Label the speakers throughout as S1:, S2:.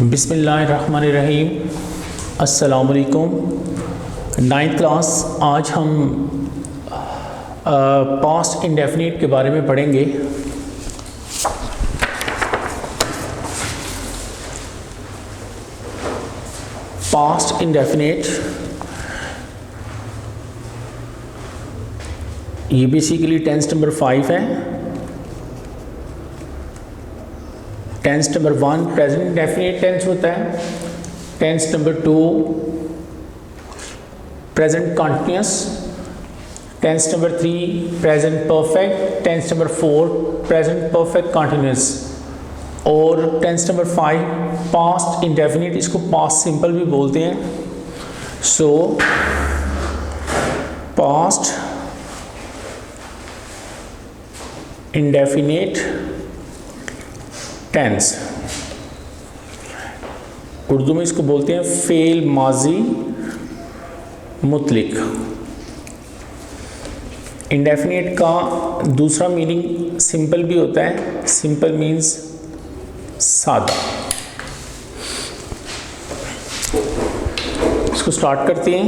S1: बिस्मिल्लाहिर्रहमानिर्रहीम। अस्सलामुअलैकुम। 9th class. आज हम पास्ट इंडेफिनिट के बारे में पढ़ेंगे। पास्ट इंडेफिनिट ये बेसिकली टेंस नंबर 5 है। Tense number 1 present indefinite tense होता है। Tense number 2 present continuous. Tense number 3 present perfect. Tense number 4 present perfect continuous. और टेंस नंबर 5 पास्ट इंडेफिनिट, इसको पास्ट सिंपल भी बोलते हैं। So past indefinite tense, Urdu में इसको बोलते हैं फेल माजी मुतलिक। इंडेफिनिट का दूसरा मीनिंग सिंपल भी होता है। सिंपल मीन्स सादा। इसको स्टार्ट करते हैं।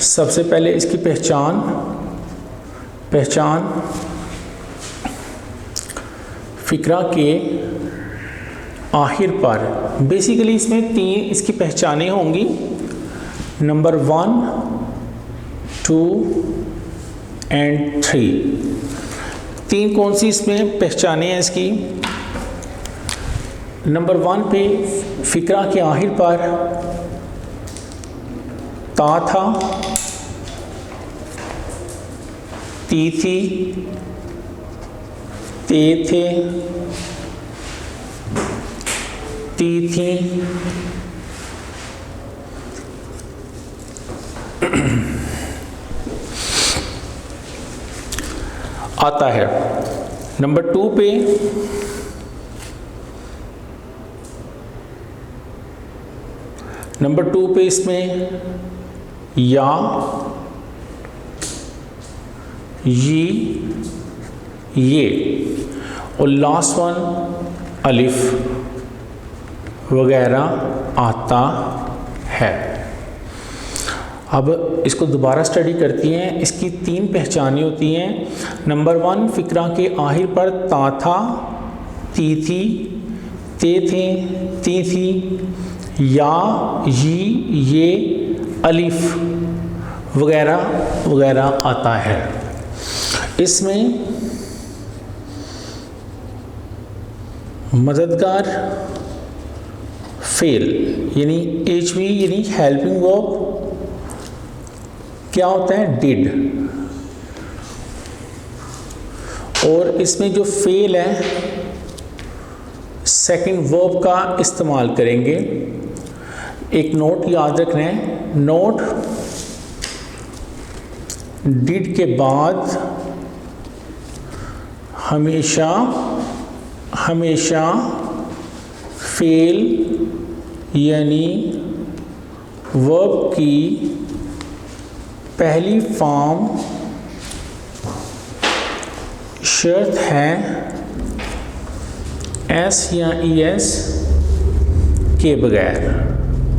S1: सबसे पहले इसकी पहचान फ़िक्रा के आखिर पर। बेसिकली इसमें 3 इसकी पहचानें होंगी। Number 1, 2 and 3। 3 कौन सी इसमें पहचानें हैं इसकी? नंबर 1 पे फ़िक्रा के आखिर पर ता था, ती थी, ते थे, ती थी, आता है। नंबर 2 पे इसमें या, ये और लास्ट वन अलिफ वगैरह आता है। अब इसको दोबारा स्टडी करती हैं। इसकी 3 पहचानें होती हैं। नंबर 1 फ़िक्रा के आखिर पर ता था, ती थी, ते थे, ती थी, या, ये, अलिफ वगैरह वगैरह आता है। इसमें मददगार फेल यानी HV यानी हेल्पिंग वर्ब क्या होता है? डिड। और इसमें जो फेल है सेकंड वर्ब का इस्तेमाल करेंगे। एक नोट याद रखना है। नोट डिड के बाद हमेशा फेल यानी वर्ब की पहली फॉर्म शर्त है S या ES के बगैर।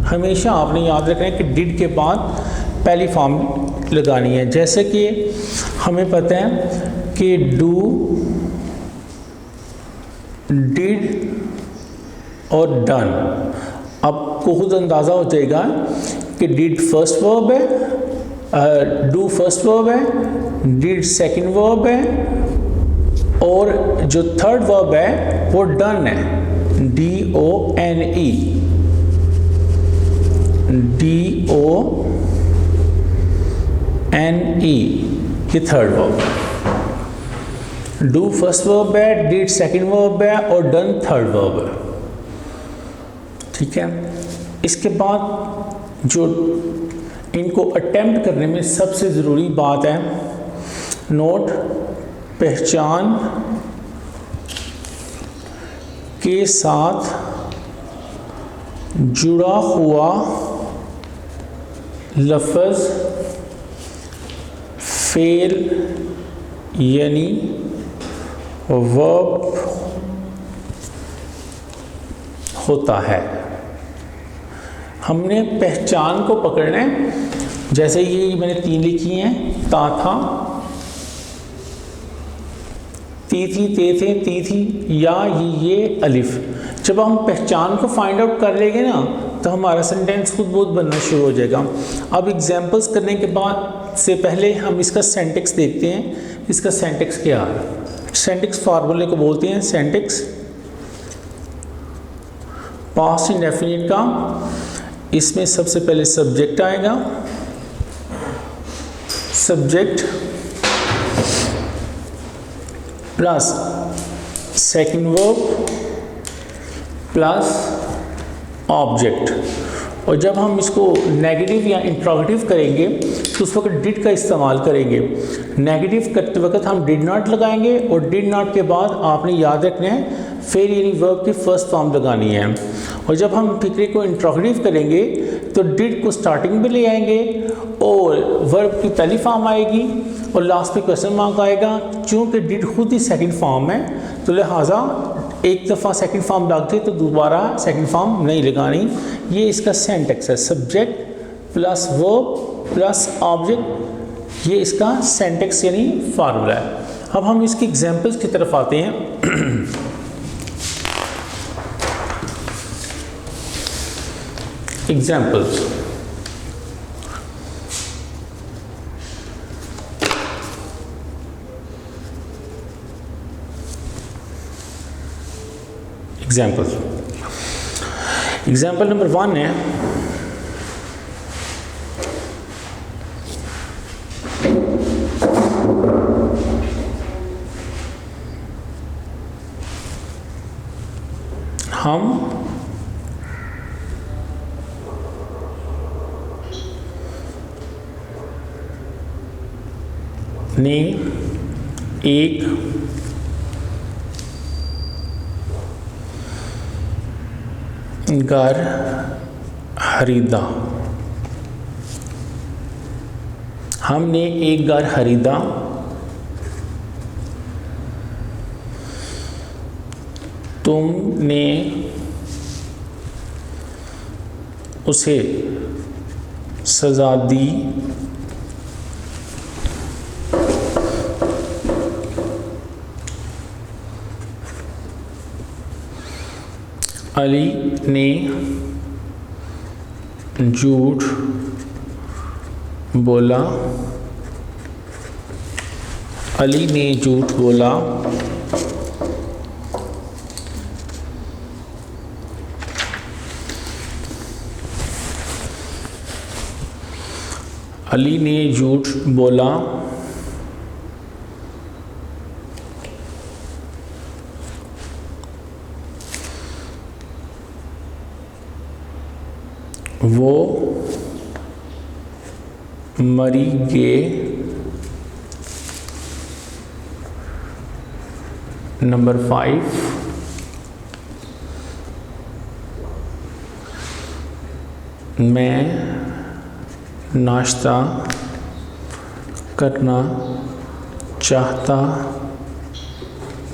S1: हमेशा आपने याद रखना है कि डिड के बाद पहली फॉर्म लगानी है। जैसे कि हमें पता है कि डू, डिड और डन। आपको खुद अंदाज़ा हो जाएगा कि डिड फर्स्ट वर्ब है, डू फर्स्ट वर्ब है, डिड सेकंड वर्ब है और जो थर्ड वर्ब है वो डन है, DONE, ये third verb. Do first verb है, डिड सेकंड वर्ब है और डन थर्ड वर्ब है। ठीक है। इसके बाद जो इनको अटेम्प्ट करने में सबसे ज़रूरी बात है, नोट पहचान के साथ जुड़ा हुआ लफ्ज़ फेल यानी वर्ब होता है। हमने पहचान को पकड़ना है। जैसे ये मैंने 3 लिखी हैं, ता था, ती थी, ते थे, ती थी, या ये अलिफ। जब हम पहचान को फाइंड आउट कर लेंगे ना तो हमारा सेंटेंस खुद बहुत बनना शुरू हो जाएगा। अब एग्जांपल्स करने के बाद से पहले हम इसका सिंटैक्स देखते हैं। इसका सिंटैक्स क्या है? सिंटैक्स फार्मूले को बोलते हैं सिंटैक्स। पास्ट इंडेफिनिट का इसमें सबसे पहले सब्जेक्ट आएगा, subject plus second verb plus object. और जब हम इसको नेगेटिव या इंट्रोगेटिव करेंगे तो उस वक्त डिड का इस्तेमाल करेंगे। नेगेटिव करते वक्त हम डिड नॉट लगाएंगे और डिड नॉट के बाद आपने याद रखना है फिर यानी वर्ब की फर्स्ट फॉर्म लगानी है। और जब हम फिक्रे को इंट्रोगेटिव करेंगे तो डिड को स्टार्टिंग में ले आएंगे और वर्ब की पहली फॉर्म आएगी और लास्ट पे क्वेश्चन मार्क आएगा। चूँकि डिड खुद ही सेकंड फॉर्म है तो लिहाजा एक दफ़ा सेकंड फॉर्म लगती तो दोबारा सेकंड फॉर्म नहीं लगानी। ये इसका सिंटैक्स है, subject plus verb plus object, ये इसका सिंटैक्स यानी फार्मूला है। अब हम इसकी एग्जांपल्स की तरफ आते हैं। एग्जांपल्स, एग्जाम्पल नंबर 1 है, हम ने एक घर खरीदा। हमने एक घर खरीदा। तुमने उसे सजा दी। अली ने झूठ बोला। अली ने झूठ बोला। अली ने झूठ बोला। वो मरी गए। नंबर 5, मैं नाश्ता करना चाहता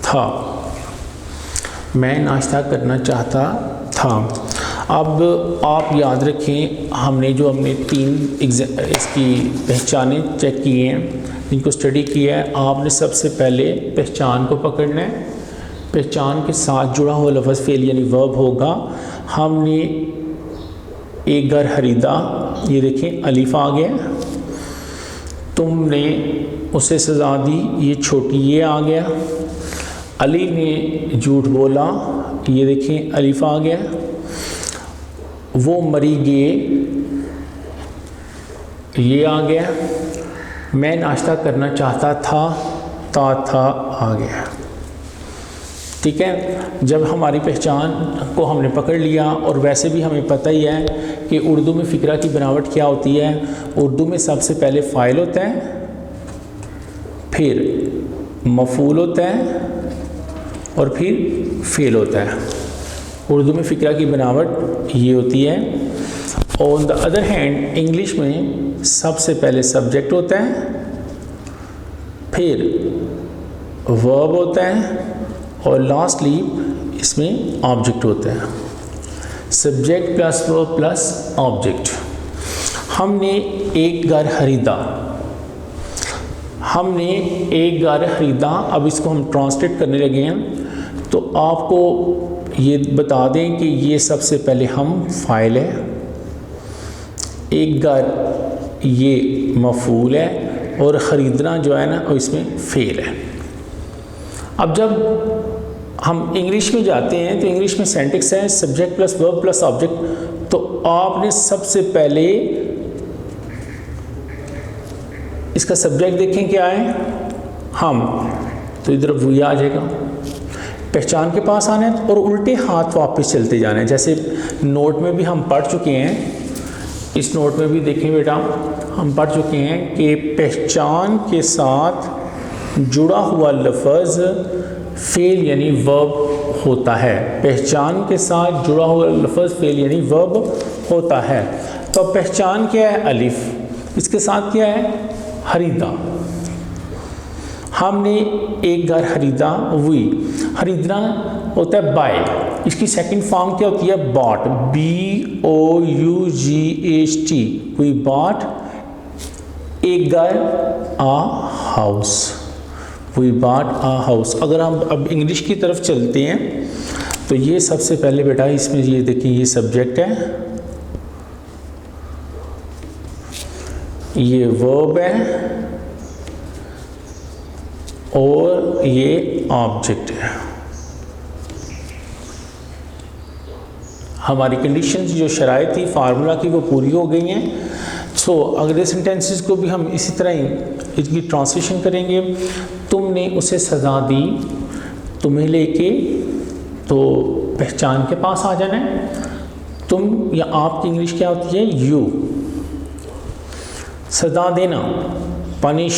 S1: था। मैं नाश्ता करना चाहता था। अब आप याद रखें, हमने 3 इसकी पहचानें चेक की हैं, इनको स्टडी किया है। आपने सबसे पहले पहचान को पकड़ना है। पहचान के साथ जुड़ा हुआ लफ्ज़ फेल यानी वर्ब होगा। हमने एक घर खरीदा, ये देखें अलिफ आ गया। तुमने उसे सजा दी, ये छोटी ये आ गया। अली ने झूठ बोला, ये देखें अलिफ आ गया। वो मरी गए, ये आ गया। मैं नाश्ता करना चाहता था, था आ गया। ठीक है, जब हमारी पहचान को हमने पकड़ लिया, और वैसे भी हमें पता ही है कि उर्दू में फ़िक्रा की बनावट क्या होती है। उर्दू में सबसे पहले फ़ाइल होता है, फिर मफ़ूल होता है और फिर फ़ेल होता है। उर्दू में फ़िक्रा की बनावट ये होती है। On the other hand English में सबसे पहले सब्जेक्ट होता है, फिर वर्ब होता है और लास्टली इसमें ऑब्जेक्ट होता है। Subject plus verb plus object. हमने एक घर खरीदा, हमने एक घर खरीदा। अब इसको हम ट्रांसलेट करने लगे हैं, तो आपको ये बता दें कि ये सबसे पहले हम फाइल है, एक घर ये मफूल है और ख़रीदना जो है ना वो इसमें फेल है। अब जब हम इंग्लिश में जाते हैं तो इंग्लिश में सेंटेक्स है subject plus verb plus object. तो आपने सबसे पहले इसका सब्जेक्ट देखें क्या है, हम, तो इधर वी आ जाएगा। पहचान के पास आना है और उल्टे हाथ वापस चलते जाना है। जैसे नोट में भी हम पढ़ चुके हैं, इस नोट में भी देखें बेटा हम पढ़ चुके हैं कि पहचान के साथ जुड़ा हुआ लफ्ज़ फेल यानी वर्ब होता है। पहचान के साथ जुड़ा हुआ लफ्ज़ फेल यानी वर्ब होता है। तो पहचान क्या है, अलिफ, इसके साथ क्या है, खरीदा। हमने एक घर खरीदा, वी, खरीदना होता है बाय, इसकी सेकंड फॉर्म क्या होती है, बॉट, BOUGHT, वी बॉट एक घर, a house, we bought a house. अगर हम अब इंग्लिश की तरफ चलते हैं तो ये सबसे पहले बेटा इसमें ये देखिए ये सब्जेक्ट है, ये वर्ब है और ये ऑब्जेक्ट है। हमारी कंडीशंस जो शराइत थी फार्मूला की वो पूरी हो गई हैं। सो अगले सेंटेंसेस को भी हम इसी तरह ही इसकी ट्रांसलेशन करेंगे। तुमने उसे सज़ा दी, तुम्हें लेके तो पहचान के पास आ जाना है। तुम या आपकी इंग्लिश क्या होती है, यू। सज़ा देना, पनिश,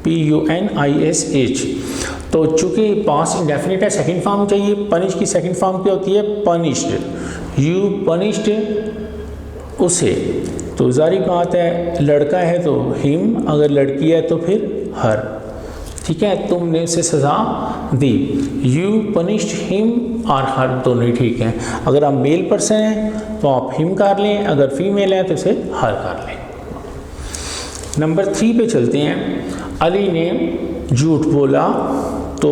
S1: PUNISH। तो चूँकि पास्ट इंडेफिनिट है, सेकंड फॉर्म चाहिए। पनिश की सेकंड फॉर्म क्या होती है, पनिश्ड, यू पनिश्ड उसे। तो जारी बात है, लड़का है तो हिम, अगर लड़की है तो फिर हर। ठीक है, तुमने उसे सज़ा दी, यू पनिश्ड हिम और हर, दोनों ही ठीक हैं। अगर आप मेल पर्सन हैं तो आप हिम कर लें, अगर फीमेल है तो उसे हर कर लें। नंबर 3 पे चलते हैं। अली ने झूठ बोला, तो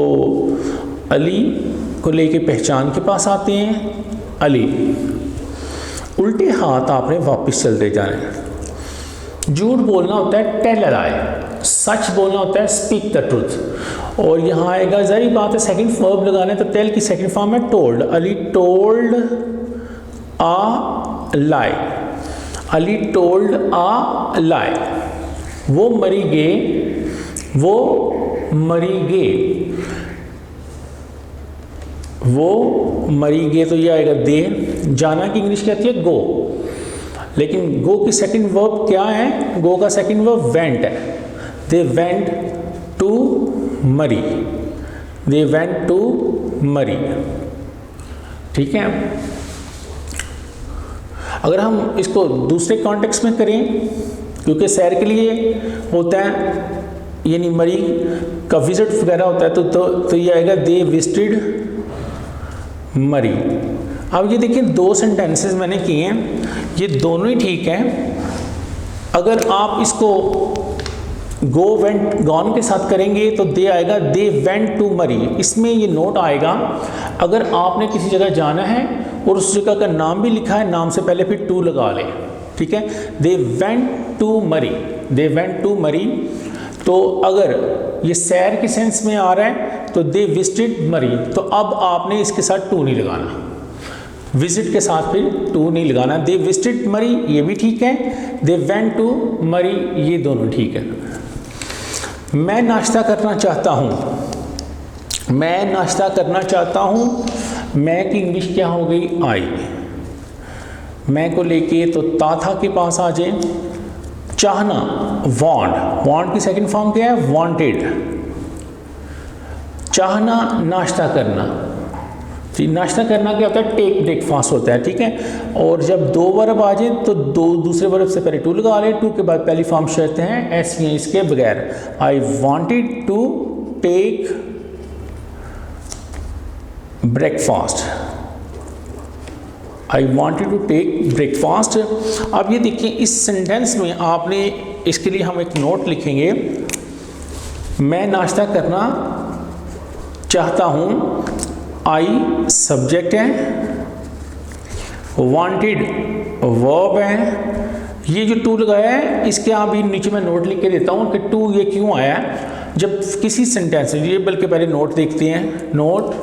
S1: अली को लेके पहचान के पास आते हैं, अली। उल्टे हाथ आपने वापस चलते जाना है। झूठ बोलना होता है टेल अ लाई, सच बोलना होता है स्पीक द ट्रूथ। और यहाँ आएगा, ज़ाहिर बात है सेकंड वर्ब लगाना है, तो टेल की सेकंड फॉर्म है टोल्ड। अली टोल्ड आ लाई, अली टोल्ड आ लाई। वो मरी गए, वो मरी गए, वो मरी गए, तो ये आएगा दे। जाना की इंग्लिश कहती है गो, लेकिन गो की सेकंड वर्ब क्या है, गो का सेकंड वर्ब वेंट है। दे वेंट टू मरी, दे वेंट टू मरी। ठीक है, अगर हम इसको दूसरे कॉन्टेक्स्ट में करें, क्योंकि सैर के लिए होता है यानी मरी का विजिट वगैरह होता है, तो ये आएगा दे विजिटेड मरी। अब ये देखिए 2 सेंटेंसेस मैंने किए हैं, ये दोनों ही ठीक हैं। अगर आप इसको गो वेंट गॉन के साथ करेंगे तो दे आएगा दे वेंट टू मरी। इसमें ये नोट आएगा, अगर आपने किसी जगह जाना है और उस जगह का नाम भी लिखा है, नाम से पहले फिर टू लगा लें। ठीक है, दे वेंट टू मरी, दे वेंट टू मरी। तो अगर ये सैर के सेंस में आ रहा है तो दे विजिटेड मरी, तो अब आपने इसके साथ टू नहीं लगाना, विजिट के साथ फिर टू नहीं लगाना। दे विजिटेड मरी ये भी ठीक है, दे वेंट टू मरी ये दोनों ठीक है। मैं नाश्ता करना चाहता हूँ, मैं नाश्ता करना चाहता हूँ, मैं की इंग्लिश क्या हो गई, आई। मैं को लेके तो ताथा के पास आ जाए। चाहना, वांट, वांट की सेकंड फॉर्म क्या है, वांटेड। चाहना, नाश्ता करना। जी, नाश्ता करना क्या होता है, टेक ब्रेकफास्ट होता है। ठीक है, और जब 2 वर्ब आ जाए तो दूसरे वर्ब से पहले टू लगा लें, टू के बाद पहली फॉर्म शर्त हैं एस या इसके बगैर। I wanted to take breakfast, I wanted to take breakfast. अब ये देखिए इस सेंटेंस में आपने, इसके लिए हम एक नोट लिखेंगे, मैं नाश्ता करना चाहता हूँ, आई सब्जेक्ट है, वांटेड वर्ब है, ये जो टू लगाया है इसके आप भी नीचे मैं नोट लिख के देता हूँ कि टू ये क्यों आया है जब किसी सेंटेंस में, ये बल्कि पहले नोट देखते हैं। नोट,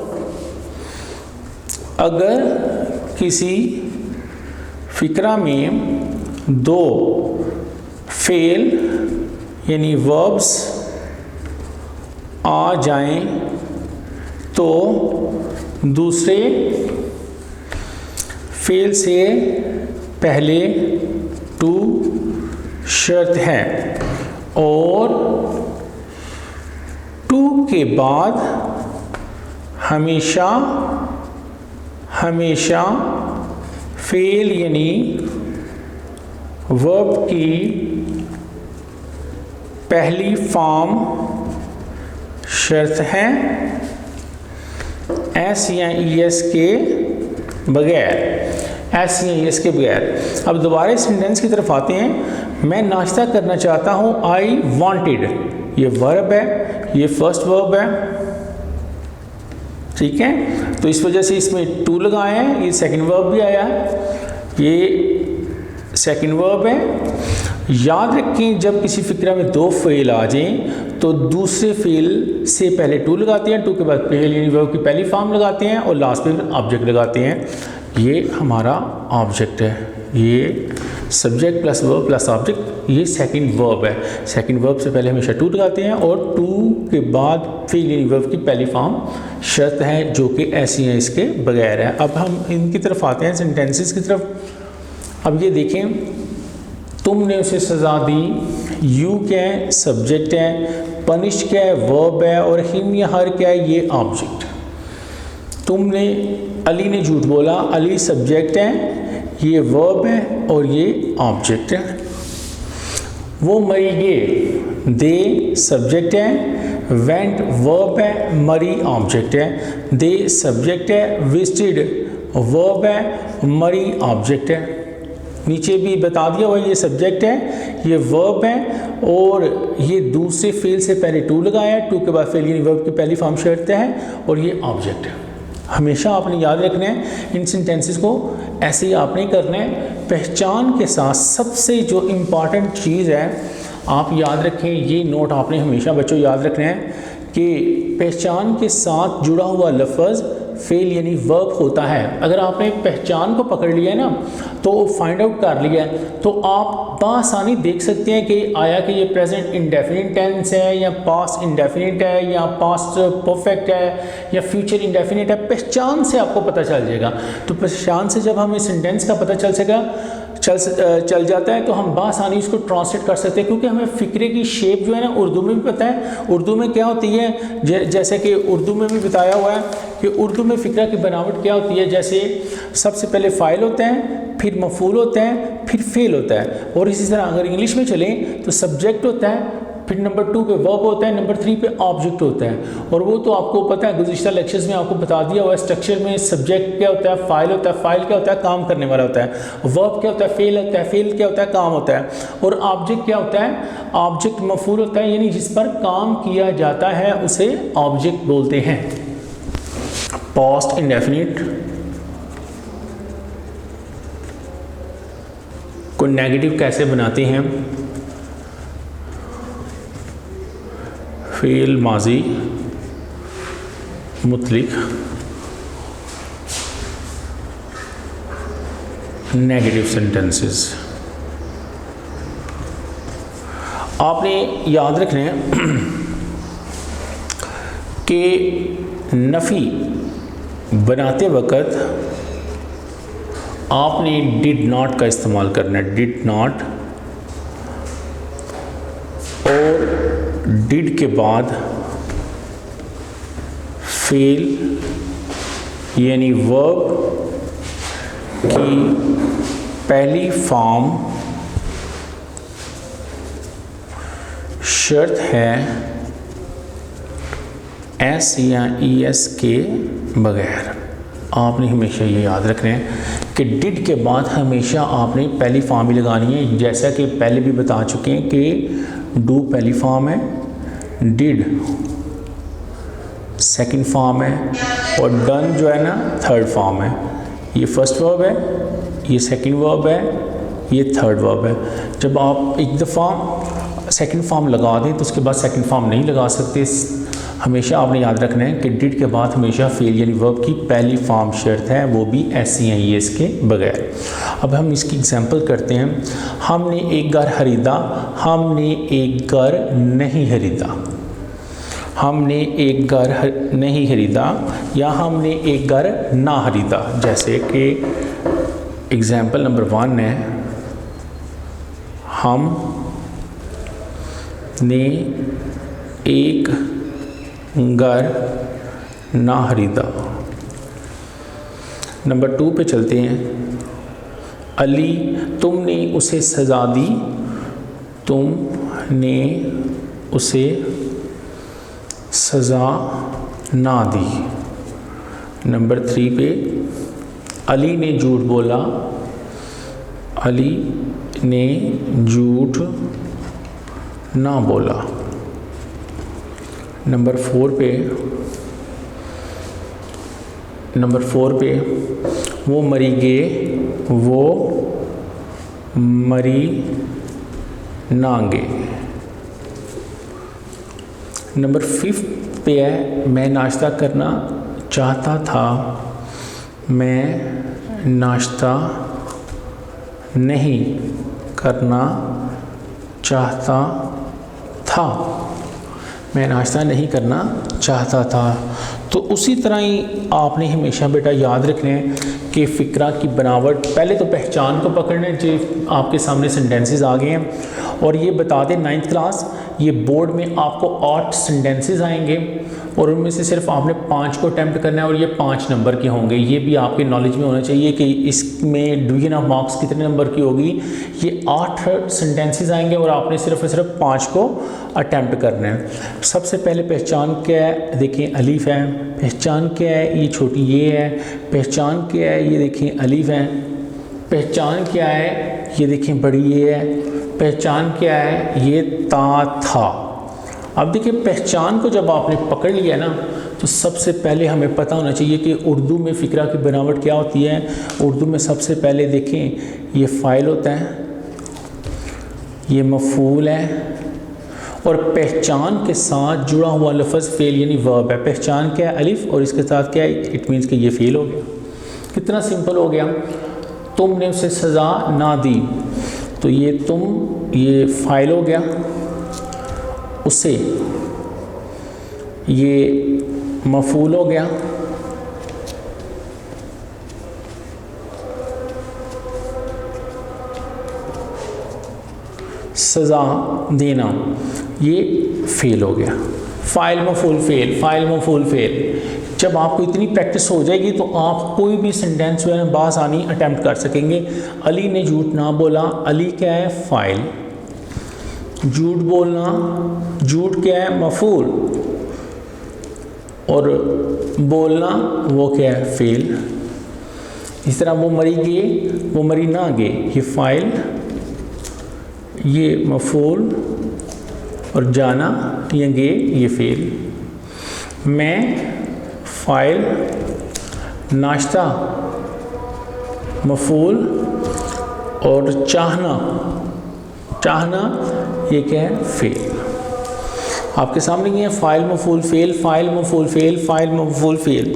S1: अगर किसी फिक्रा में दो फेल यानी वर्ब्स आ जाएं तो दूसरे फेल से पहले टू शर्त है और टू के बाद हमेशा हमेशा फेल यानी वर्ब की पहली फॉर्म शर्त है एस या ई एस के बगैर, एस या ई एस के बगैर। अब दोबारा सेंटेंस की तरफ आते हैं। मैं नाश्ता करना चाहता हूँ, आई वांटेड, ये वर्ब है, ये फर्स्ट वर्ब है, ठीक है, तो इस वजह से इसमें टू लगाए हैं, ये सेकंड वर्ब भी आया है, ये सेकंड वर्ब है। याद रखें जब किसी फिक्रा में दो फेल आ जाएं तो दूसरे फेल से पहले टू लगाते हैं, टू के बाद फेल यानी वर्ब की पहली फॉर्म लगाते हैं और लास्ट में ऑब्जेक्ट लगाते हैं। ये हमारा ऑब्जेक्ट है, ये subject plus verb plus object, ये सेकंड वर्ब है। सेकंड वर्ब से पहले हमेशा टू लगाते हैं और टू के बाद फेल यानी वर्ब की पहली फॉर्म शर्त है जो कि ऐसी है इसके बगैर है। अब हम इनकी तरफ आते हैं, सेंटेंसेस की तरफ। अब ये देखें, तुमने उसे सज़ा दी, यू क्या है सब्जेक्ट है, पनिश क्या है वर्ब है और हिम या हर क्या है ये ऑब्जेक्ट। तुमने, अली ने झूठ बोला, अली सब्जेक्ट है, ये वर्ब है और ये ऑब्जेक्ट है। वो मरी गए, दे सब्जेक्ट है, वेंट वर्ब है, मरी ऑब्जेक्ट है, दे सब्जेक्ट है, विजिटेड वर्ब है, मरी ऑब्जेक्ट है। नीचे भी बता दिया हुआ ये सब्जेक्ट है, ये वर्ब है और ये दूसरे फेल से पहले टू लगाया है, टू के बाद फेल यानी वर्ब की पहली फॉर्म शर्त है और ये ऑब्जेक्ट है। हमेशा आपने याद रखना है इन सेंटेंसेस को, ऐसे ही आपने करना है। पहचान के साथ सबसे जो इम्पॉर्टेंट चीज़ है आप याद रखें, ये नोट आपने हमेशा बच्चों याद रखना है कि पहचान के साथ जुड़ा हुआ लफ्ज़ फेल यानी वर्ब होता है। अगर आपने पहचान को पकड़ लिया है ना, तो फाइंड आउट कर लिया है, तो आप बआसानी देख सकते हैं कि आया कि ये प्रेजेंट इंडेफिनिट टेंस है या पास्ट इंडेफिनिट है या पास्ट परफेक्ट है या फ्यूचर इंडेफिनिट है। पहचान से आपको पता चल जाएगा। तो पहचान से जब हमें सेंटेंस का पता चल जाता है तो हम बआसानी इसको ट्रांसलेट कर सकते हैं, क्योंकि हमें फ़िक्रे की शेप जो है ना उर्दू में भी पता है। उर्दू में क्या होती है, जैसे कि उर्दू में भी बताया हुआ है कि उर्दू में फ़िक्रा की बनावट क्या होती है। जैसे सबसे पहले फ़ाइल होते हैं, फिर मफ़ूल होते हैं, फिर फ़ेल होता है, और इसी तरह अगर इंग्लिश में चलें तो सब्जेक्ट होता है, फिर नंबर 2 पे वर्ब होता है, नंबर 3 पे ऑब्जेक्ट होता है। और वो तो आपको पता है, गुज़िश्ता लेक्चर्स में आपको बता दिया हुआ है स्ट्रक्चर में। सब्जेक्ट क्या होता है, फ़ाइल होता है, फ़ाइल क्या होता है, काम करने वाला होता है। वर्ब क्या होता है, फेल होता है, फेल क्या होता है, काम होता है। और ऑब्जेक्ट क्या होता है, ऑब्जेक्ट मफूल होता है, यानी जिस पर काम किया जाता है उसे ऑब्जेक्ट बोलते हैं। पास्ट इंडेफिनिट को नेगेटिव कैसे बनाते हैं, फेल माजी मुतलिक नेगेटिव सेंटेंसेस। आपने याद रखना है कि नफ़ी बनाते वक़्त आपने डिड नॉट का इस्तेमाल करना है। डिड नॉट और डिड के बाद फेल यानी वर्ब की पहली फॉर्म शर्त है एस या ई एस के बगैर। आपने हमेशा ये याद रखना है कि डिड के बाद हमेशा आपने पहली फॉर्म ही लगानी है, जैसा कि पहले भी बता चुके हैं कि डू पहली फॉर्म है, डिड सेकंड फॉर्म है और डन जो है ना थर्ड फॉर्म है। ये फर्स्ट वर्ब है, ये सेकंड वर्ब है, ये थर्ड वर्ब है। जब आप एक दफ़ा सेकंड फॉर्म लगा दें तो उसके बाद सेकंड फॉर्म नहीं लगा सकते। हमेशा आपने याद रखना है कि डिड के बाद हमेशा फेल यानी वर्ब की पहली फॉर्म शर्त है, वो भी SENES के बगैर। अब हम इसकी एग्जांपल करते हैं। हमने एक घर खरीदा, हमने एक घर नहीं खरीदा। हमने एक घर नहीं खरीदा या हमने एक घर ना खरीदा। जैसे कि एग्जांपल नंबर 1 है, हम ने एक घर ना खरीदा। नंबर 2 पे चलते हैं। अली तुमने उसे सज़ा दी, तुमने उसे सज़ा ना दी। नंबर 3 पे अली ने झूठ बोला, अली ने झूठ ना बोला। नंबर 4 पे वो मरी गए, वो मरी ना गए। नंबर 5 पे है, मैं नाश्ता करना चाहता था, मैं नाश्ता नहीं करना चाहता था, मैं नाश्ता नहीं करना चाहता था। तो उसी तरह ही आपने हमेशा बेटा याद रखना है कि फ़िक्रा की बनावट, पहले तो पहचान को पकड़ना है। जो आपके सामने सेंटेंसेस आ गए हैं और ये बता दें 9th क्लास ये बोर्ड में आपको 8 सेंटेंसेस आएंगे और उनमें से सिर्फ आपने 5 को अटैम्प्ट करना है और ये 5 नंबर के होंगे। ये भी आपके नॉलेज में होना चाहिए कि इसमें डिवीजन ऑफ मार्क्स कितने नंबर की होगी। ये 8 सेंटेंसेस आएंगे और आपने सिर्फ 5 को अटैम्प्ट करना है। सबसे पहले पहचान क्या है, देखें अलीफ है। पहचान क्या है, ये छोटी ये है। पहचान क्या है, ये देखें अलीफ है। पहचान क्या है, ये देखें बड़ी ये है। पहचान क्या है, ये ता था। अब देखिए पहचान को जब आपने पकड़ लिया ना तो सबसे पहले हमें पता होना चाहिए कि उर्दू में फ़िक्रा की बनावट क्या होती है। उर्दू में सबसे पहले देखें ये फ़ाइल होता है, ये मफ़ूल है और पहचान के साथ जुड़ा हुआ लफ्ज़ फ़ेल यानी वर्ब है। पहचान क्या है, अलिफ, और इसके साथ क्या है, इट मीन्स कि ये फ़ेल हो गया। कितना सिंपल हो गया। तुमने उसे सज़ा ना दी, तो ये तुम ये फ़ाइल हो गया, उसे ये मफ़ूल हो गया, सज़ा देना ये फ़ेल हो गया। फ़ाइल मफ़ूल फ़ेल, फ़ाइल मफ़ूल फ़ेल। जब आपको इतनी प्रैक्टिस हो जाएगी तो आप कोई भी सेंटेंस जो है बासानी अटैम्प्ट कर सकेंगे। अली ने झूठ ना बोला, अली क्या है, फ़ाइल। झूठ बोलना, झूठ क्या है, मफ़ूल, और बोलना वो क्या है, फ़ेल। इस तरह वो मरी गए, वो मरी ना गए, ये फ़ाइल, ये मफ़ूल, और जाना ये गे ये फ़ेल। मैं फ़ाइल, नाश्ता मफ़ूल, और चाहना, चाहना ये क्या है, फ़ेल। आपके सामने ये है फ़ाइल मफ़ूल फ़ेल, फ़ाइल मफ़ूल फ़ेल, फ़ाइल मफ़ूल फ़ेल।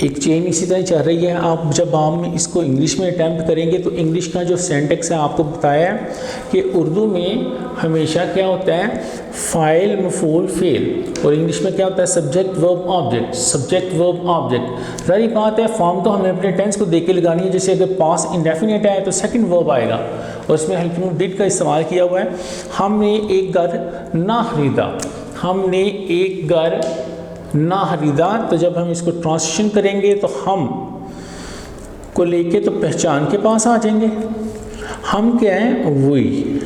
S1: एक चेन इसी तरह चल रही है। आप जब हम इसको इंग्लिश में अटैम्प्ट करेंगे तो इंग्लिश का जो सिंटैक्स है आपको बताया है कि उर्दू में हमेशा क्या होता है, फ़ाइल मफ़ूल फ़ेल, और इंग्लिश में क्या होता है, subject verb object, subject verb object. ज़ाहिर बात है फॉर्म तो हमें अपने टेंस को देख के लगानी है। जैसे अगर पास इंडेफिनिट है तो सेकंड वर्ब आएगा और इसमें हेल्पिंग डिड का इस्तेमाल किया हुआ है। हमने एक घर ना खरीदा, हमने एक घर ना खरीदा, तो जब हम इसको ट्रांसलेशन करेंगे तो हम को लेके तो पहचान के पास आ जाएंगे। हम क्या है, वही।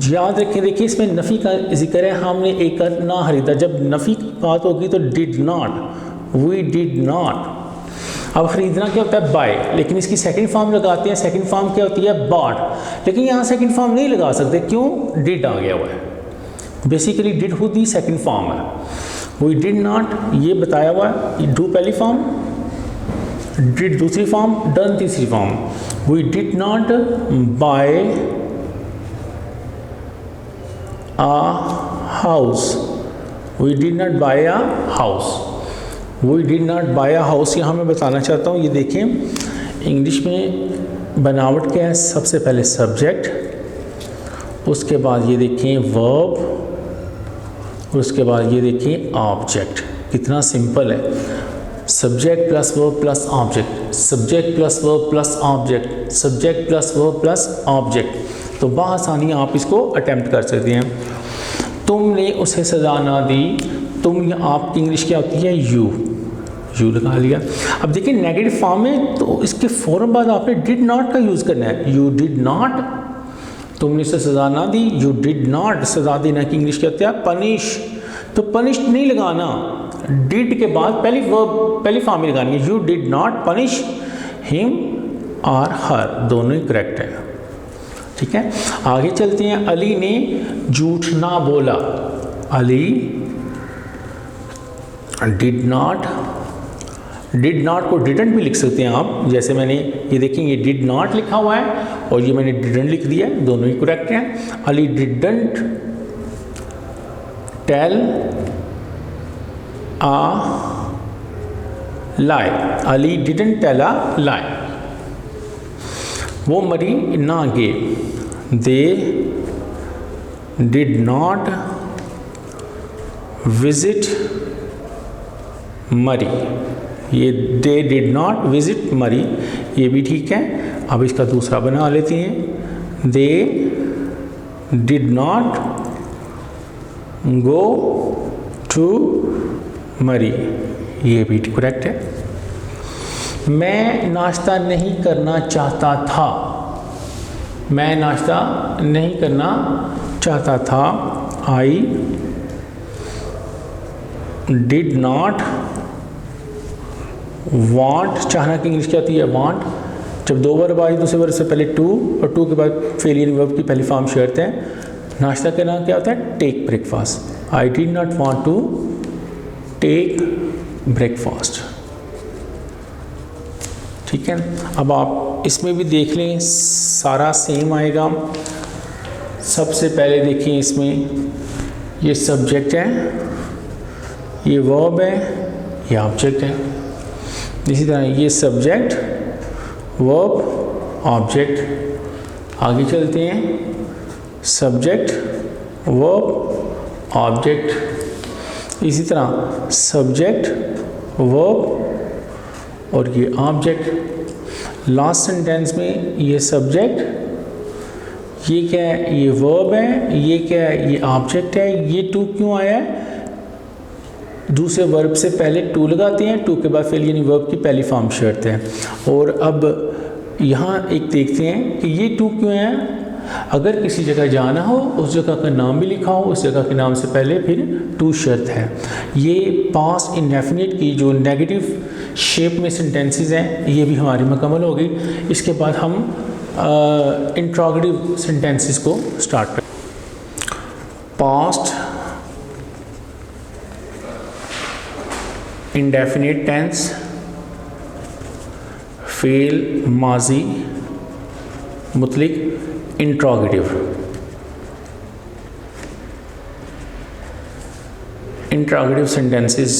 S1: याद रखें, देखिए इसमें नफ़ी का जिक्र है, हमने एक घर ना खरीदा। जब नफ़ी की बात होगी तो did not, we did not. अब खरीदना क्या होता है? बाय, लेकिन इसकी सेकंड फॉर्म लगाते हैं, सेकंड फॉर्म क्या होती है? बॉट। लेकिन यहाँ सेकंड फॉर्म नहीं लगा सकते, क्यों? डिड आ गया हुआ है। बेसिकली डिड खुद ही सेकंड फॉर्म है। वी डिड नॉट ये बताया हुआ है, डू पहली फॉर्म, डिड दूसरी फॉर्म, डन तीसरी form. We did not buy a house, we did not buy a house, we did not buy a house। यहाँ मैं बताना चाहता हूँ, ये देखें इंग्लिश में बनावट क्या है? सबसे पहले सब्जेक्ट, उसके बाद ये देखें वर्ब, उसके बाद ये देखें ऑब्जेक्ट। कितना सिंपल है, subject plus verb plus object, subject plus verb plus object, subject plus verb plus object. तो बआसानी आप इसको अटेम्प्ट कर सकते हैं। तुमने उसे सज़ा ना दी, तुम, आपकी इंग्लिश क्या होती है? यू लगा लिया। अब देखिए नेगेटिव फॉर्म में तो इसके फ़ौरन बाद आपने डिड नॉट का यूज़ करना है। यू डिड नॉट, तुमने उसे सज़ा ना दी, यू डिड नॉट। सज़ा देना की इंग्लिश क्या होती है? पनिश। तो पनिश नहीं लगाना, डिड के बाद पहली वर्ब पहली फॉर्म में लगानी है। You did not punish him और हर, दोनों ही करेक्ट है। ठीक है, आगे चलते हैं। अली ने झूठ ना बोला, Ali did not, did not को डिडंट भी लिख सकते हैं आप, जैसे मैंने ये देखें ये डिड नॉट लिखा हुआ है और ये मैंने डिडंट लिख दिया है, दोनों ही करेक्ट हैं। Ali didn't tell a lie, Ali didn't tell a lie. वो मरी ना गए, दे डिड नॉट विजिट मरी, ये दे डिड नॉट विजिट मरी, ये भी ठीक है। अब इसका दूसरा बना लेते हैं, they did not go to Murree, ये भी करेक्ट है। मैं नाश्ता नहीं करना चाहता था, मैं नाश्ता नहीं करना चाहता था। आई डिड नॉट वांट, चाहना की इंग्लिश क्या होती है? वांट। जब दो वर्ब आए दूसरे वर्ब से पहले टू और टू के बाद फेलियर वर्ब की पहली फॉर्म शर्त है। नाश्ता करना क्या होता है? Take breakfast. I did not want to take breakfast. ठीक है, अब आप इसमें भी देख लें, सारा सेम आएगा। सबसे पहले देखिए इसमें ये सब्जेक्ट है, ये वर्ब है, ये ऑब्जेक्ट है। इसी तरह ये सब्जेक्ट वर्ब ऑब्जेक्ट। आगे चलते हैं, सब्जेक्ट वर्ब ऑब्जेक्ट, इसी तरह सब्जेक्ट वर्ब और ये ऑब्जेक्ट। लास्ट सेंटेंस में ये सब्जेक्ट, ये क्या है? ये वर्ब है, ये क्या है? ये ऑब्जेक्ट है। ये टू क्यों आया है? दूसरे वर्ब से पहले टू लगाते हैं, टू के बाद फिर यानी वर्ब की पहली फॉर्म शर्त है। और अब यहाँ एक देखते हैं कि ये टू क्यों है। अगर किसी जगह जाना हो, उस जगह का नाम भी लिखा हो, उस जगह के नाम से पहले फिर टू शर्त है। ये पास्ट इंडेफिनिट की जो नेगेटिव शेप में सेंटेंसेस हैं, ये भी हमारी मुकम्मल हो गई। इसके बाद हम इंट्रोगेटिव सेंटेंसेस को स्टार्ट करें। पास्ट इंडेफिनिट टेंस, फेल माजी मुतलिक इंट्रोगेटिव। इंट्रोगेटिव सेंटेंसेस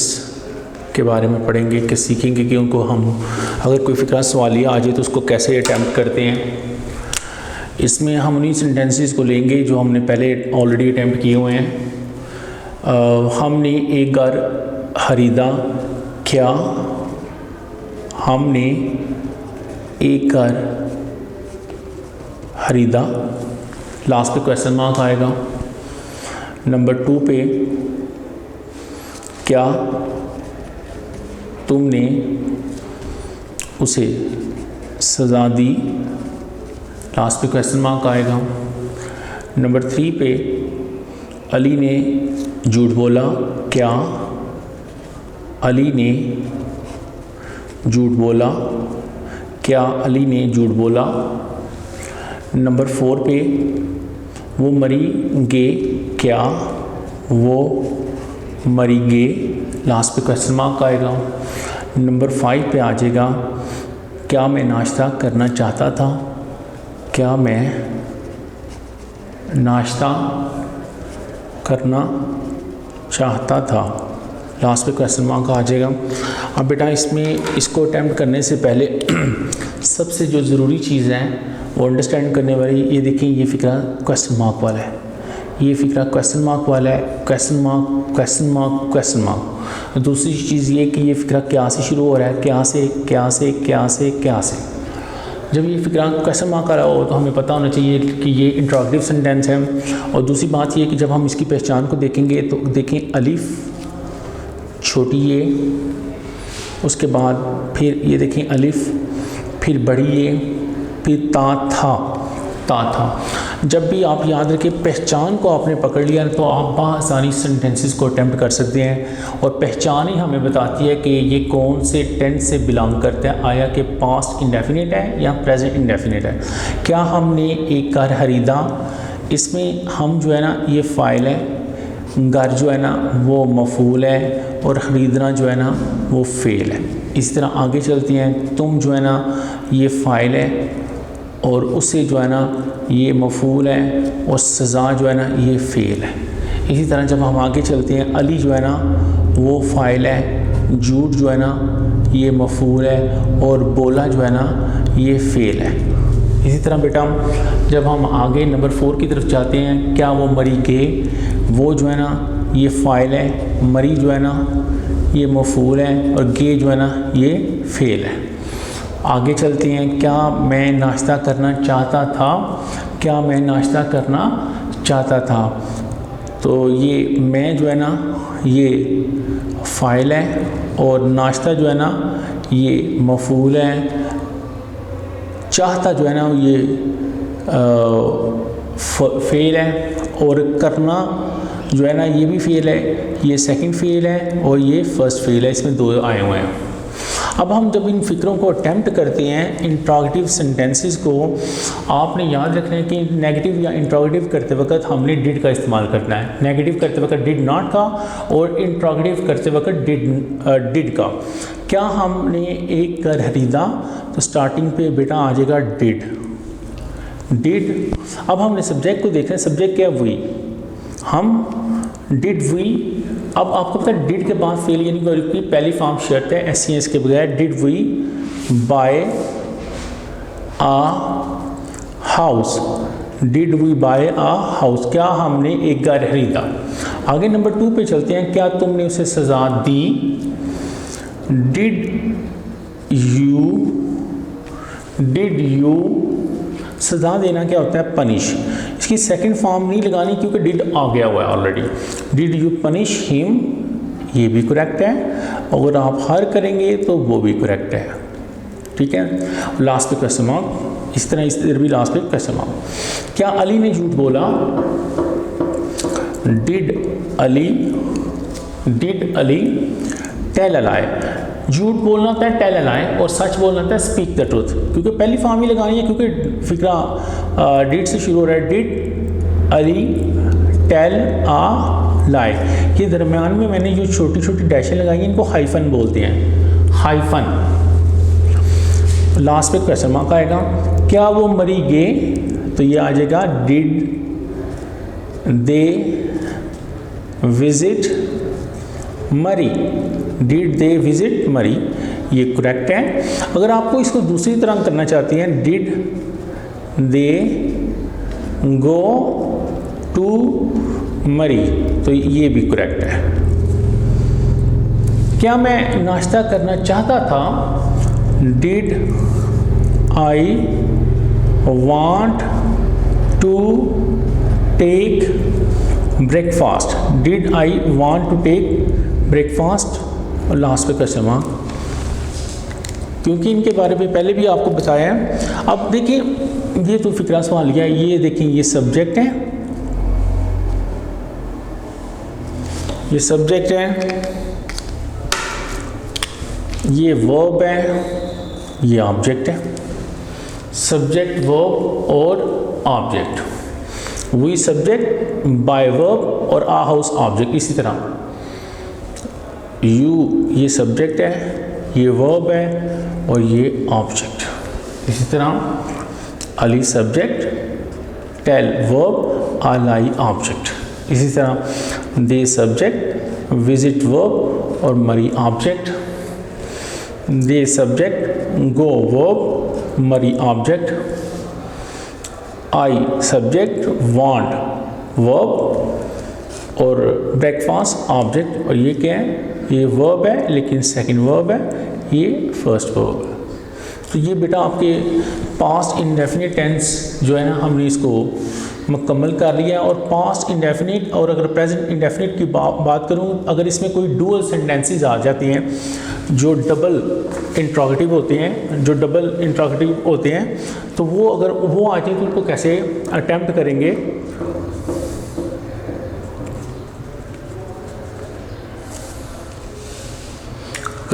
S1: के बारे में पढ़ेंगे कि सीखेंगे कि उनको हम अगर कोई फिक्रा सवालिया आ जाए तो उसको कैसे अटैम्प्ट करते हैं। इसमें हम उन्हीं सेंटेंसेस को लेंगे जो हमने पहले ऑलरेडी अटैम्प्ट किए हुए हैं। हमने एक घर खरीदा क्या? हमने एक घर खरीदा, लास्ट पे क्वेश्चन मार्क आएगा। नंबर 2 पे क्या तुमने उसे सज़ा दी, लास्ट पे क्वेश्चन मार्क आएगा। नंबर 3 पे अली ने झूठ बोला क्या? अली ने झूठ बोला, क्या अली ने झूठ बोला। नंबर 4 पे वो मरी गे, क्या वो मरी गे, लास्ट पे क्वेश्चन मार्क आएगा। नंबर 5 पे आ जाएगा क्या मैं नाश्ता करना चाहता था, क्या मैं नाश्ता करना चाहता था, लास्ट पे क्वेश्चन मार्क आ जाएगा। अब बेटा इसमें इसको अटैम्प्ट करने से पहले सबसे जो ज़रूरी चीज़ है वो अंडरस्टैंड करने वाली, ये देखिए ये फ़िक्रा क्वेश्चन मार्क वाला है, ये फ़िक्रा क्वेश्चन मार्क वाला है, question mark question mark question mark. दूसरी चीज़ ये कि ये फ़िक्रा क्या से शुरू हो रहा है, क्या से क्या से क्या से क्या से। जब ये फ़िक्रा क्वेश्चन मार्क आ रहा हो तो हमें पता होना चाहिए कि ये इंट्रोगेटिव सेंटेंस है। और दूसरी बात ये कि जब हम इसकी पहचान को देखेंगे तो देखें अलिफ छोटी ये, उसके बाद फिर ये देखें अलिफ, फिर बड़ी ये, फिर ता था। जब भी आप याद रखें पहचान को आपने पकड़ लिया तो आप बआसानी सेंटेंसेस को अटैम्प्ट कर सकते हैं। और पहचान ही हमें बताती है कि ये कौन से टेंस से बिलोंग करता है, आया कि पास्ट इंडेफिनिट है या प्रेजेंट इंडेफिनिट है। क्या हमने एक घर खरीदा, इसमें हम जो है ना ये फ़ाइल है, घर जो है ना वो मफूल है और ख़रीदना जो है ना वो फ़ेल है। इस तरह आगे चलती हैं, तुम जो है ना ये फ़ाइल है और उससे जो है ना ये मफूल है और सज़ा जो है ना ये फ़ेल है। इसी तरह जब हम आगे चलते हैं अली जो है ना वो फ़ाइल है, झूठ जो है ना ये मफूल है और बोला जो है ना ये फ़ेल है। इसी तरह बेटा जब हम आगे नंबर 4 की तरफ जाते हैं, क्या वो मरी गे, वो जो है ना ये फ़ाइल है, मरी जो है ना ये मफूल है और गे जो है ना ये फ़ेल है। आगे चलते हैं, क्या मैं नाश्ता करना चाहता था, क्या मैं नाश्ता करना चाहता था। तो ये मैं जो है ना ये फ़ाइल है और नाश्ता जो है ना ये मफूल है, चाहता जो है ना ये फ़ेल है और करना जो है ना ये भी फ़ेल है, ये सेकंड फ़ेल है और ये फर्स्ट फ़ेल है, इसमें 2 आए हुए हैं। अब हम जब इन फ़िक्रों को अटैम्प्ट करते हैं इंट्रोगेटिव सेंटेंसेस को, आपने याद रखना है कि नेगेटिव या इंट्रोगेटिव करते वक्त हमने डिड का इस्तेमाल करना है। नेगेटिव करते वक्त डिड नॉट का और इंट्रोगेटिव करते वक्त डिड का। क्या हमने एक घर खरीदा, तो स्टार्टिंग पे बेटा आ जाएगा डिड। अब हमने सब्जेक्ट को देखना है, सब्जेक्ट क्या है, वी। हम डिड वी, अब आपको पता है डिड के बाद फेल यानी कि पहली फॉर्म शर्त है एस के बगैर। Did we buy a house, did we buy a house, क्या हमने एक घर खरीदा। आगे नंबर 2 पे चलते हैं, क्या तुमने उसे सज़ा दी। डिड यू सज़ा देना क्या होता है, पनिश। इसकी सेकंड फॉर्म नहीं लगानी क्योंकि डिड आ गया हुआ है already. Did you punish him, ये भी करेक्ट है। अगर आप हर करेंगे तो वो भी करेक्ट है, ठीक है। लास्ट पे क्वेश्चन मार्क, इस तरह भी लास्ट पे क्वेश्चन मार्क। क्या अली ने झूठ बोला। डिड अली टेल अ लाई। झूठ बोलना होता है टेल अ लाई और सच बोलना होता है स्पीक द ट्रूथ, क्योंकि पहली फॉर्म ही लगानी है क्योंकि फिक्रा डिड से शुरू हो रहा है। डिड अली टेल आ लाई, ये दरमियान में मैंने जो छोटी छोटी डैशें लगाई हैं इनको हाइफन बोलते हैं, हाइफन। लास्ट पे क्वेश्चन मार्क आएगा। क्या वो मरी गे, तो ये आ जाएगा डिड दे विजिट मरी। डिड दे विजिट मरी, ये करेक्ट है। अगर आपको इसको दूसरी तरह करना चाहते हैं, डिड दे गो टू मरी, तो ये भी करेक्ट है। क्या मैं नाश्ता करना चाहता था। Did I want to take breakfast. Did I want to take breakfast. और लास्ट पे क्वेश्चन मार्क, क्योंकि इनके बारे में पहले भी आपको बताया है। अब देखिए ये तो फिक्रा सवाल लिया, ये देखिए ये सब्जेक्ट है, ये सब्जेक्ट है, ये वर्ब है, ये ऑब्जेक्ट है, सब्जेक्ट वर्ब और object, we subject buy verb और आ हाउस ऑब्जेक्ट। इसी तरह यू ये सब्जेक्ट है, ये वर्ब है और ये ऑब्जेक्ट। इसी तरह Ali subject, tell verb, a lie object. इसी तरह दे सब्जेक्ट, विजिट वर्ब और Mary object, they subject, go verb, Mary object, I subject, want verb और ब्रेकफास्ट ऑब्जेक्ट। और ये क्या है, ये वर्ब है लेकिन सेकंड वर्ब है, ये फर्स्ट वर्ब है। तो ये बेटा आपके पास्ट इंडेफिनिट टेंस जो है ना, हमने इसको मुकम्मल कर लिया। और पास्ट इंडेफिनिट और अगर प्रेजेंट इंडेफिनिट की बात करूं, अगर इसमें कोई डुअल सेंटेंसेस आ जाती हैं जो डबल इंट्रोगेटिव होते हैं, तो वो अगर वो आ जाए तो उनको कैसे अटेम्प्ट करेंगे।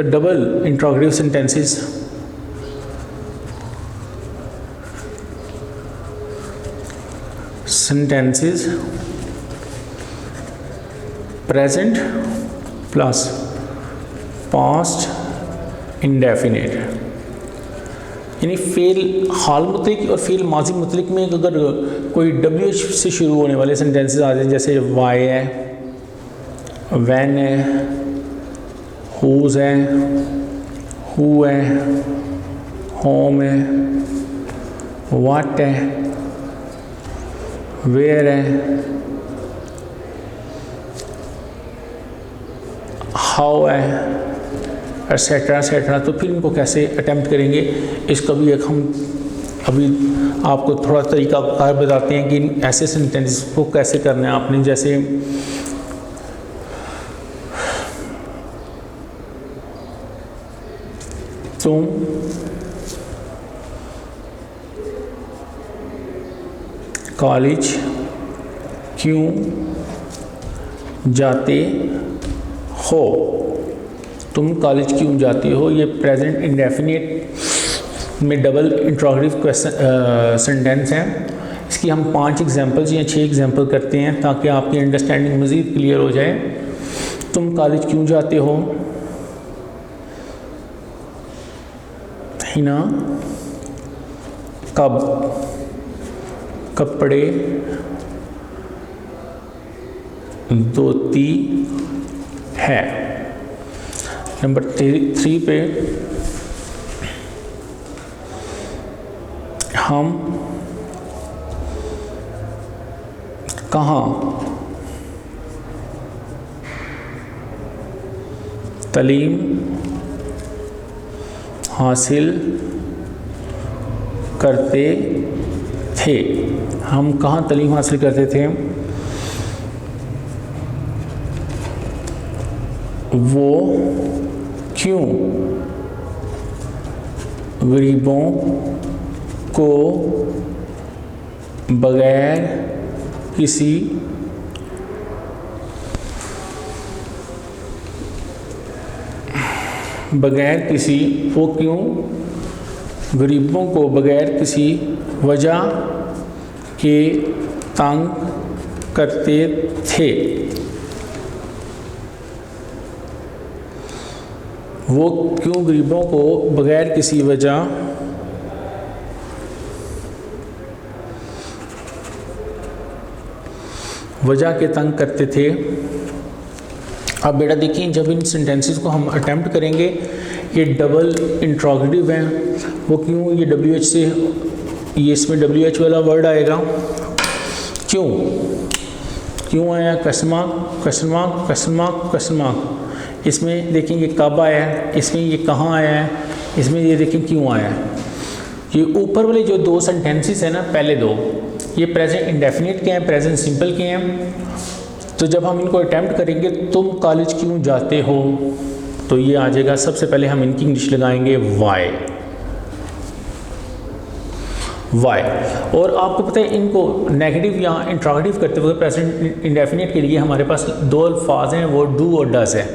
S1: Double interrogative sentences present plus past indefinite, यानी फेल हाल मुतलिक और फेल माजी मुतलिक में अगर कोई WH से शुरू होने वाले सेंटेंसेस आ जाए, जैसे वाई है, वैन है, हुज है, हु है, होम है, वाट है, वेयर है, हाउ है, एटसेट्रा एटसेट्रा। तो फिर इनको कैसे अटेम्प्ट करेंगे, इसका भी एक हम अभी आपको थोड़ा तरीका कार बताते हैं कि ऐसे सेंटेंस को कैसे करना है आपने। जैसे तुम कॉलेज क्यों जाते हो, तुम कॉलेज क्यों जाती हो, ये प्रेजेंट इंडेफिनिट में डबल इंट्रोगेटिव क्वेश्चन सेंटेंस हैं। इसकी हम 5 एग्जांपल्स या 6 एग्जांपल करते हैं ताकि आपकी अंडरस्टैंडिंग मज़ीद क्लियर हो जाए। तुम कॉलेज क्यों जाते हो, हिना कब कपड़े धोती है। नंबर 3 पे हम कहाँ तालीम हासिल करते थे, हम कहाँ तालीम हासिल करते थे, वो क्यों गरीबों को बगैर किसी वो क्यों गरीबों को बगैर किसी वजह के तंग करते थे, वो क्यों गरीबों को बगैर किसी वजह के तंग करते थे। अब बेटा देखिए, जब इन सेंटेंसेस को हम अटेम्प्ट करेंगे, ये डबल इंट्रोगेटिव हैं, वो क्यों, ये WH से, ये इसमें WH वाला वर्ड आएगा, क्यों आया, क्वेश्चन मार्क। इसमें देखें ये कब आया है, इसमें ये कहाँ आया है, इसमें ये देखें क्यों आया है। ये ऊपर वाले जो 2 सेंटेंसेस हैं ना, पहले 2 ये प्रेजेंट इंडेफिनिट के हैं, प्रेजेंट सिंपल के हैं। तो जब हम इनको अटेम्प्ट करेंगे, तुम कॉलेज क्यों जाते हो, तो ये आ जाएगा। सबसे पहले हम इनकी इंग्लिश लगाएंगे वाई। और आपको पता है, इनको नेगेटिव या इंट्रोगेटिव करते हुए प्रेजेंट इंडेफिनिट के लिए हमारे पास 2 अल्फाज हैं, वो डू और डज है।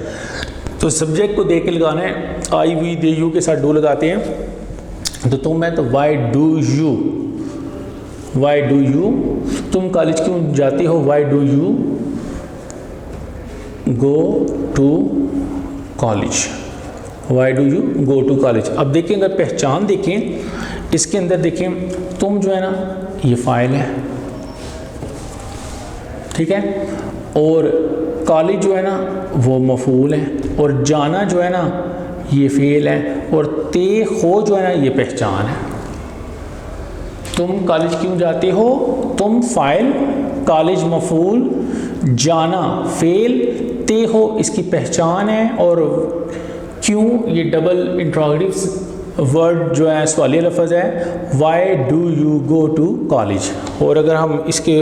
S1: तो तो सब्जेक्ट को देख के लगाना है, आई वी दे यू के साथ डू लगाते हैं। तो तुम है तो why do you, why do you, तुम कॉलेज क्यों जाते हो, why do you go to college, why do you go to college. अब देखें, अगर पहचान देखें इसके अंदर देखें, तुम जो है ना ये फाइल है, ठीक है, और कॉलेज जो है ना वो मफूल है, और जाना जो है ना ये फेल है, और ते हो जो है ना ये पहचान है। तुम कॉलेज क्यों जाते हो, तुम फाइल, कॉलेज मफूल, जाना फेल, ते हो इसकी पहचान है, और क्यों ये डबल इंट्रोगेटिव वर्ड जो है सवालिया लफ्ज़ है, why do you go to college. और अगर हम इसके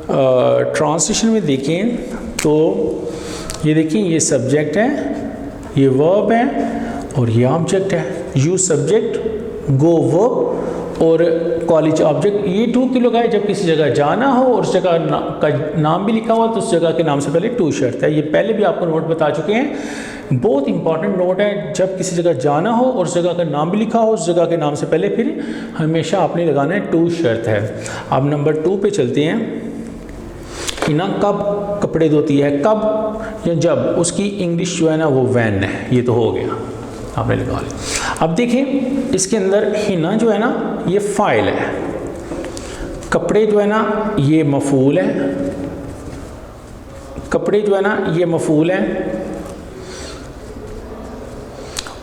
S1: ट्रांसलेशन में देखें तो ये देखिए, ये सब्जेक्ट है, ये वर्ब है, और ये ऑब्जेक्ट है। यू सब्जेक्ट, गो वर्ब, और कॉलेज ऑब्जेक्ट। ये टू क्यों लगाए, जब किसी जगह जाना हो और उस जगह का नाम भी लिखा हुआ तो उस जगह के नाम से पहले टू शर्त है। ये पहले भी आपको नोट बता चुके हैं, बहुत इंपॉर्टेंट नोट है। जब किसी जगह जाना हो और उस जगह का नाम भी लिखा हो, उस जगह के नाम से पहले फिर हमेशा आपने लगाना है टू शर्त है। अब नंबर 2 पे चलते हैं। हिना कब कपड़े धोती है, कब या जब, उसकी इंग्लिश जो है ना वो वैन है। ये तो हो गया, आपने लगा लिया। अब देखें इसके अंदर हिना जो है ना ये फाइल है, कपड़े जो है ना ये मफूल है, कपड़े जो है ना ये मफूल है,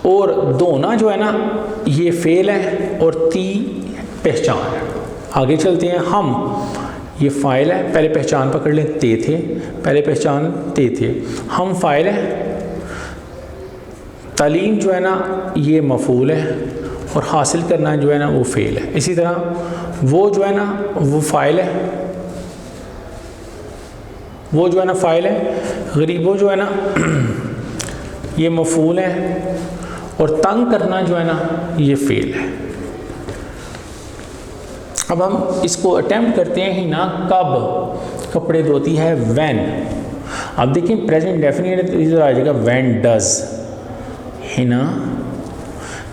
S1: और धोना जो है ना ये फेल है, और ती पहचान है। आगे चलते हैं। हम, ये फाइल है, पहले पहचान पकड़ लें, ते थे, पहले पहचान ते थे, हम फाइल है, तालीम जो है ना ये मफूल है, और हासिल करना जो है ना वो फेल है। इसी तरह वो जो है ना वो फाइल है, वो जो है ना फाइल है, गरीबों जो है ना ये मफूल है, और तंग करना जो है ना ये फेल है। अब हम इसको अटेम्प्ट करते हैं। हिना कब कपड़े धोती है, व्हेन। अब देखिए प्रेजेंट डेफिनेट इधर आ जाएगा व्हेन डज। हिना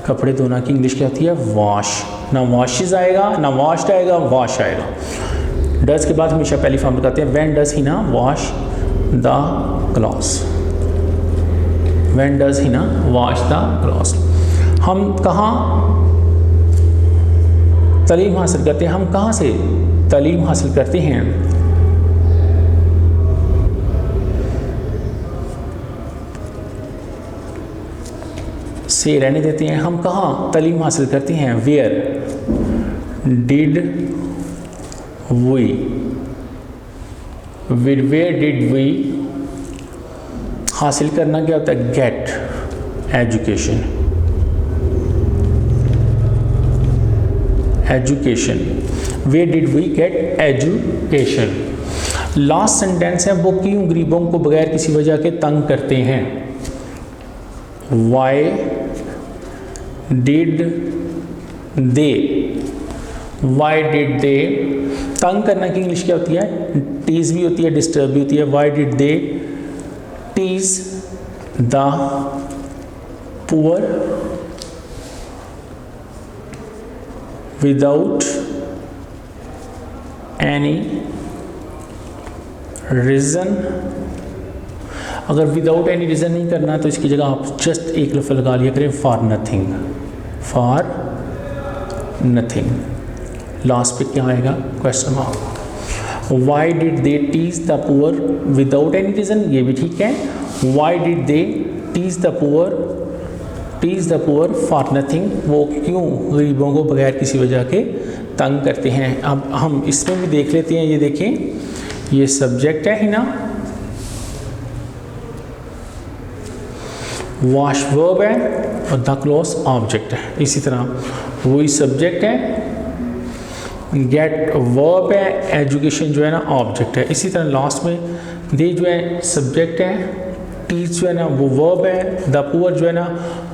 S1: कपड़े धोना की इंग्लिश क्या होती है, वॉश। ना वॉशेज आएगा, ना वॉश्ड आएगा, वॉश आएगा। डज के बाद हमेशा पहली फॉर्म बताते हैं, when does Hina wash the clothes, when does Hina wash the clothes. हम कहाँ तालीम हासिल करते हैं, हम कहाँ से तालीम हासिल करते हैं, से रहने देते हैं। हम कहाँ तालीम हासिल करते हैं, where did we, where did we. हासिल करना क्या होता है, get education, education, where did we get education. Last sentence है, वो क्यों गरीबों को बगैर किसी वजह के तंग करते हैं, Y did they, Y did दे। तंग करना की इंग्लिश क्या होती है, टीज भी होती है, डिस्टर्ब भी होती है। Why did they tease the poor without any reason. अगर विदाउट एनी रीज़न नहीं करना तो इसकी जगह आप जस्ट एक लफ्ज़ लगा लिया करें, for nothing, for nothing. Last पे क्या आएगा, question mark. Why did they tease the poor without any reason, ये भी ठीक है। Why did they tease the poor for nothing, वो क्यों गरीबों को बगैर किसी वजह के तंग करते हैं। अब हम इसमें भी देख लेते हैं। ये देखें, ये सब्जेक्ट है हिना, वॉश वर्ब है, और द क्लॉथ ऑब्जेक्ट है। इसी तरह वही सब्जेक्ट है, गेट वर्ब है, एजुकेशन जो है ना ऑब्जेक्ट है। इसी तरह लास्ट में दे जो है सब्जेक्ट है, टीच जो है ना वो वर्ब है, द पुअर जो है ना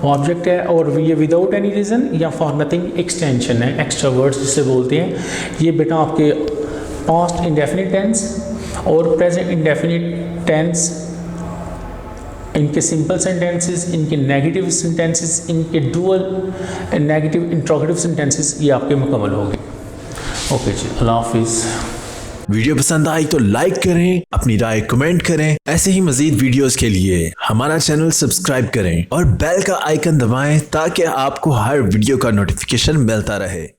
S1: ऑब्जेक्ट है, और ये विदाउट एनी रीज़न या फॉर नथिंग एक्सटेंशन है, एक्स्ट्रा वर्ड्स जिसे बोलते हैं। ये बेटा आपके पास्ट इंडेफिनिट टेंस और प्रेजेंट इंडेफिनिट टेंस इनके सिंपल सेंटेंसेस, इनके नेगेटिव सेंटेंसेस, इनके डुअल नेगेटिव इंट्रोगेटिव सेंटेंसेस ये आपके मुकम्मल हो गए। ओके जी, अल्लाह हाफिज़।
S2: वीडियो पसंद आई तो लाइक करें, अपनी राय कमेंट करें। ऐसे ही मजीद वीडियोस के लिए हमारा चैनल सब्सक्राइब करें और बेल का आइकन दबाएं ताकि आपको हर वीडियो का नोटिफिकेशन मिलता रहे।